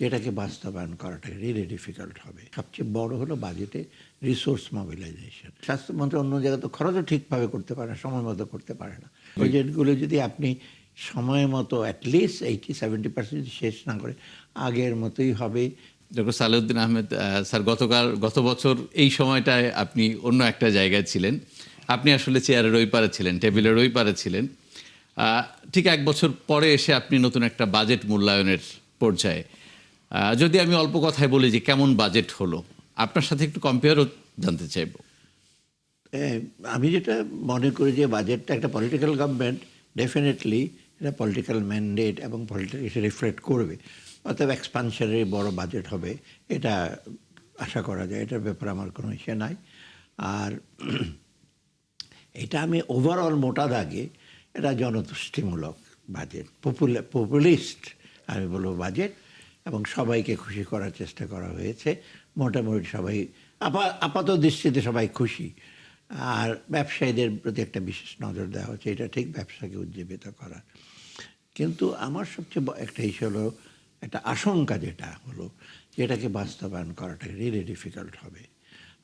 যেটাকে বাস্তবায়ন করাটা রিয়েলি ডিফিকাল্ট হবে। সবচেয়ে বড় হলো বাজেটে রিসোর্স মোবিলাইজেশন। স্বাস্থ্যমন্ত্রী অন্য জায়গায় তো খরচও ঠিকভাবে করতে পারে না, সময় মতো করতে পারে না। প্রজেক্টগুলো যদি আপনি সময় মতো অ্যাটলিস্ট 80-70% শেষ না করে আগের মতোই হবে। ডক্টর সালেউদ্দিন আহমেদ স্যার গত বছর এই সময়টায় আপনি অন্য একটা জায়গায় ছিলেন। আপনি আসলে চেয়ারের ওই পারে ছিলেন, টেবিলের ওই পারে ছিলেন। ঠিক ১ বছর পরে এসে আপনি নতুন একটা বাজেট মূল্যায়নের পর্যায়ে। যদি আমি অল্প কথায় বলি যে কেমন বাজেট হলো? আপনার সাথে একটু কম্পেয়ারও জানতে চাইব। আমি যেটা মনে করি যে বাজেটটা একটা পলিটিক্যাল গভর্নমেন্ট, ডেফিনেটলি এটা পলিটিক্যাল ম্যান্ডেট এবং এসে রিফ্লেক্ট করবে। অতএব এক্সপানশনের বড় বাজেট হবে, এটা আশা করা যায়। এটার ব্যাপারে আমার কোনো ইসে নাই। আর এটা আমি ওভারঅল মোটা দাগে এটা জনতুষ্টিমূলক বাজেট, পপুলিস্ট আমি বলবো বাজেট, এবং সবাইকে খুশি করার চেষ্টা করা হয়েছে। মোটামুটি সবাই আপাত দৃষ্টিতে সবাই খুশি। আর ব্যবসায়ীদের প্রতি একটা বিশেষ নজর দেওয়া হচ্ছে, এটা ঠিক, ব্যবসাকে উজ্জীবিত করা। কিন্তু আমার সবচেয়ে একটা ইস্যু হলো, একটা আশঙ্কা যেটা হলো, যেটাকে বাস্তবায়ন করাটা রিয়েলি ডিফিকাল্ট হবে।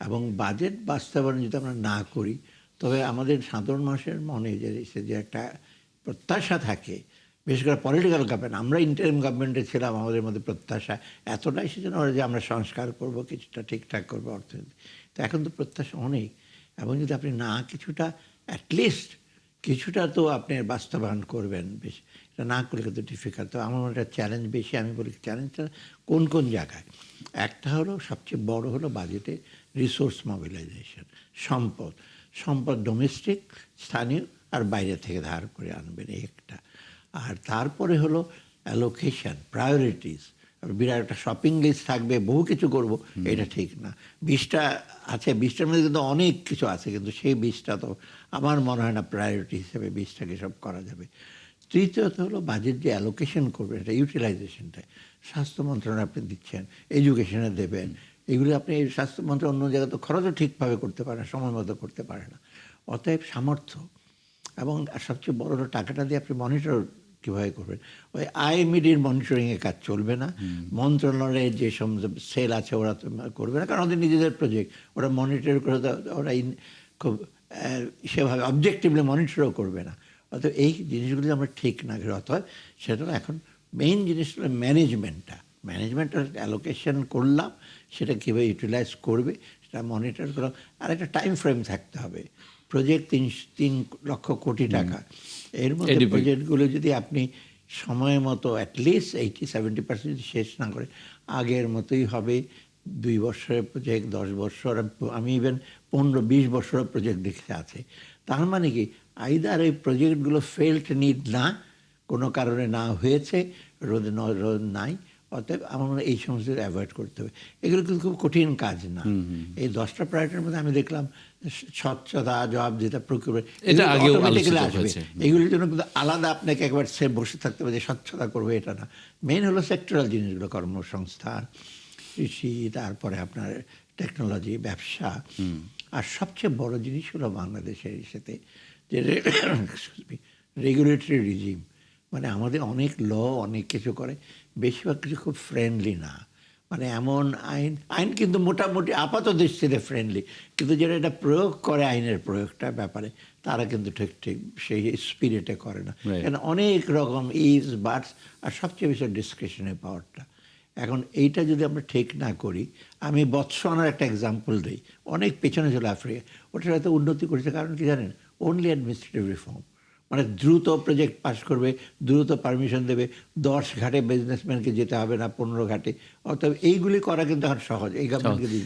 এবং বাজেট বাস্তবায়ন যদি আমরা না করি, তবে আমাদের সাধারণ মানুষের মনে যে একটা প্রত্যাশা থাকে, বিশেষ করে পলিটিক্যাল গভর্নমেন্ট, আমরা ইন্টারিম গভর্নমেন্টে ছিলাম, আমাদের মধ্যে প্রত্যাশা এতটাই সেজন্য যে আমরা সংস্কার করব, কিছুটা ঠিকঠাক করবো অর্থনীতি। তো এখন তো প্রত্যাশা অনেক, এবং যদি আপনি না কিছুটা অ্যাটলিস্ট কিছুটা তো আপনি বাস্তবায়ন করবেন, বেশ এটা না করলে কিন্তু ডিফিকাল্ট। তো আমার মনে হয় চ্যালেঞ্জ বেশি। আমি বলি চ্যালেঞ্জটা কোন কোন জায়গায়। একটা হলো, সবচেয়ে বড় হলো বাজেটে রিসোর্স মোবিলাইজেশন, সম্পদ ডোমেস্টিক, স্থানীয় আর বাইরে থেকে ধার করে আনবেন, এই একটা। আর তারপরে হলো অ্যালোকেশন, প্রায়োরিটিস। বিরাট একটা শপিং লিস্ট থাকবে, বহু কিছু করব, এটা ঠিক না। 20টা আছে, 20টার মধ্যে কিন্তু অনেক কিছু আছে, কিন্তু সেই 20টা তো আমার মনে হয় না প্রায়োরিটি হিসেবে 20টাকে সব করা যাবে। তৃতীয়ত হলো বাজেট যে অ্যালোকেশন করবেন, এটা ইউটিলাইজেশনটা। স্বাস্থ্য মন্ত্রণালয় আপনি দিচ্ছেন, এডুকেশনে দেবেন, এগুলো আপনি স্বাস্থ্য মন্ত্রণালয় অন্য জায়গায় তো খরচও ঠিকভাবে করতে পারে না, সময় মতো করতে পারে না। অতএব সামর্থ্য, এবং সবচেয়ে বড় হলো টাকাটা দিয়ে আপনি মনিটর কীভাবে করবেন। ওই আইএমইডির মনিটরিংয়ে কাজ চলবে না। মন্ত্রণালয়ের যে সমস্ত সেল আছে ওরা তো করবে না, কারণ ওদের নিজেদের প্রজেক্ট, ওরা মনিটর করে, ওরা খুব সেভাবে অবজেক্টিভলি মনিটরও করবে না। অর্থাৎ এই জিনিসগুলো আমরা ঠিক না করি, অর্থাৎ সেটা এখন মেইন জিনিস হলো ম্যানেজমেন্টের অ্যালোকেশন করলাম, সেটা কীভাবে ইউটিলাইজ করবে সেটা মনিটর করলাম। আর একটা টাইম ফ্রেম থাকতে হবে। প্রজেক্ট 3 লক্ষ কোটি টাকা, এর মধ্যে প্রজেক্টগুলো যদি আপনি সময় মতো অ্যাটলিস্ট 80-70% যদি শেষ না করে আগের মতোই হবে। 2 বছরের প্রজেক্ট, 10 বছর, আমি ইভেন 15-20 বছরের প্রজেক্ট দেখতে আছে। তার মানে কি, আইদার এই প্রজেক্টগুলো ফেল্ড নিড না, কোনো কারণে না হয়েছে, রোদ নাই। অতএব আমার মনে হয় এই সমস্ত অ্যাভয়েড করতে হবে। এগুলো কিন্তু খুব কঠিন কাজ না। এই 10টা প্রায়োরিটির মধ্যে আমি দেখলাম স্বচ্ছতা, জবাবদিহিতা, প্রক্রিয়া, এটা আগেও অটোমেটিক্যালি আলোচিত আসবে। হয়েছে। এগুলির জন্য কিন্তু আলাদা আপনাকে একবার সে বসে থাকতে হবে যে স্বচ্ছতা করবে, এটা না। মেইন হলো সেক্টরাল জিনিসগুলো, কর্মসংস্থান, কৃষি, তারপরে আপনার টেকনোলজি, ব্যবসা। আর সবচেয়ে বড় জিনিস হলো বাংলাদেশের সাথে যে রেগুলেটরি রিজিম, মানে আমাদের অনেক অনেক কিছু করে, বেশিরভাগ কিছু খুব ফ্রেন্ডলি না। মানে এমন আইন কিন্তু মোটামুটি আপাত দৃষ্টিতে ফ্রেন্ডলি, কিন্তু যেটা এটা প্রয়োগ করে, আইনের প্রয়োগটার ব্যাপারে তারা কিন্তু ঠিক সেই স্পিরিটে করে না। কেন, অনেক রকম ইজ বাটস, আর সবচেয়ে বেশি ডিসক্রিশনারি পাওয়ারটা। এখন এইটা যদি আমরা ঠিক না করি, আমি বতসোয়ানার একটা এক্সাম্পল দিই, অনেক পেছনে ছিল আফ্রিকা, ওটা হয়তো উন্নতি করেছে, কারণ কি জানেন, অনলি অ্যাডমিনিস্ট্রেটিভ রিফর্ম। মানে দ্রুত প্রজেক্ট পাস করবে, দ্রুত পারমিশন দেবে, 10 ঘাটে বিজনেসম্যানকে যেতে হবে না, 15 ঘাটে। অর্থাৎ এইগুলি করা কিন্তু এখন সহজ, এই গভর্নমেন্টকে দিয়ে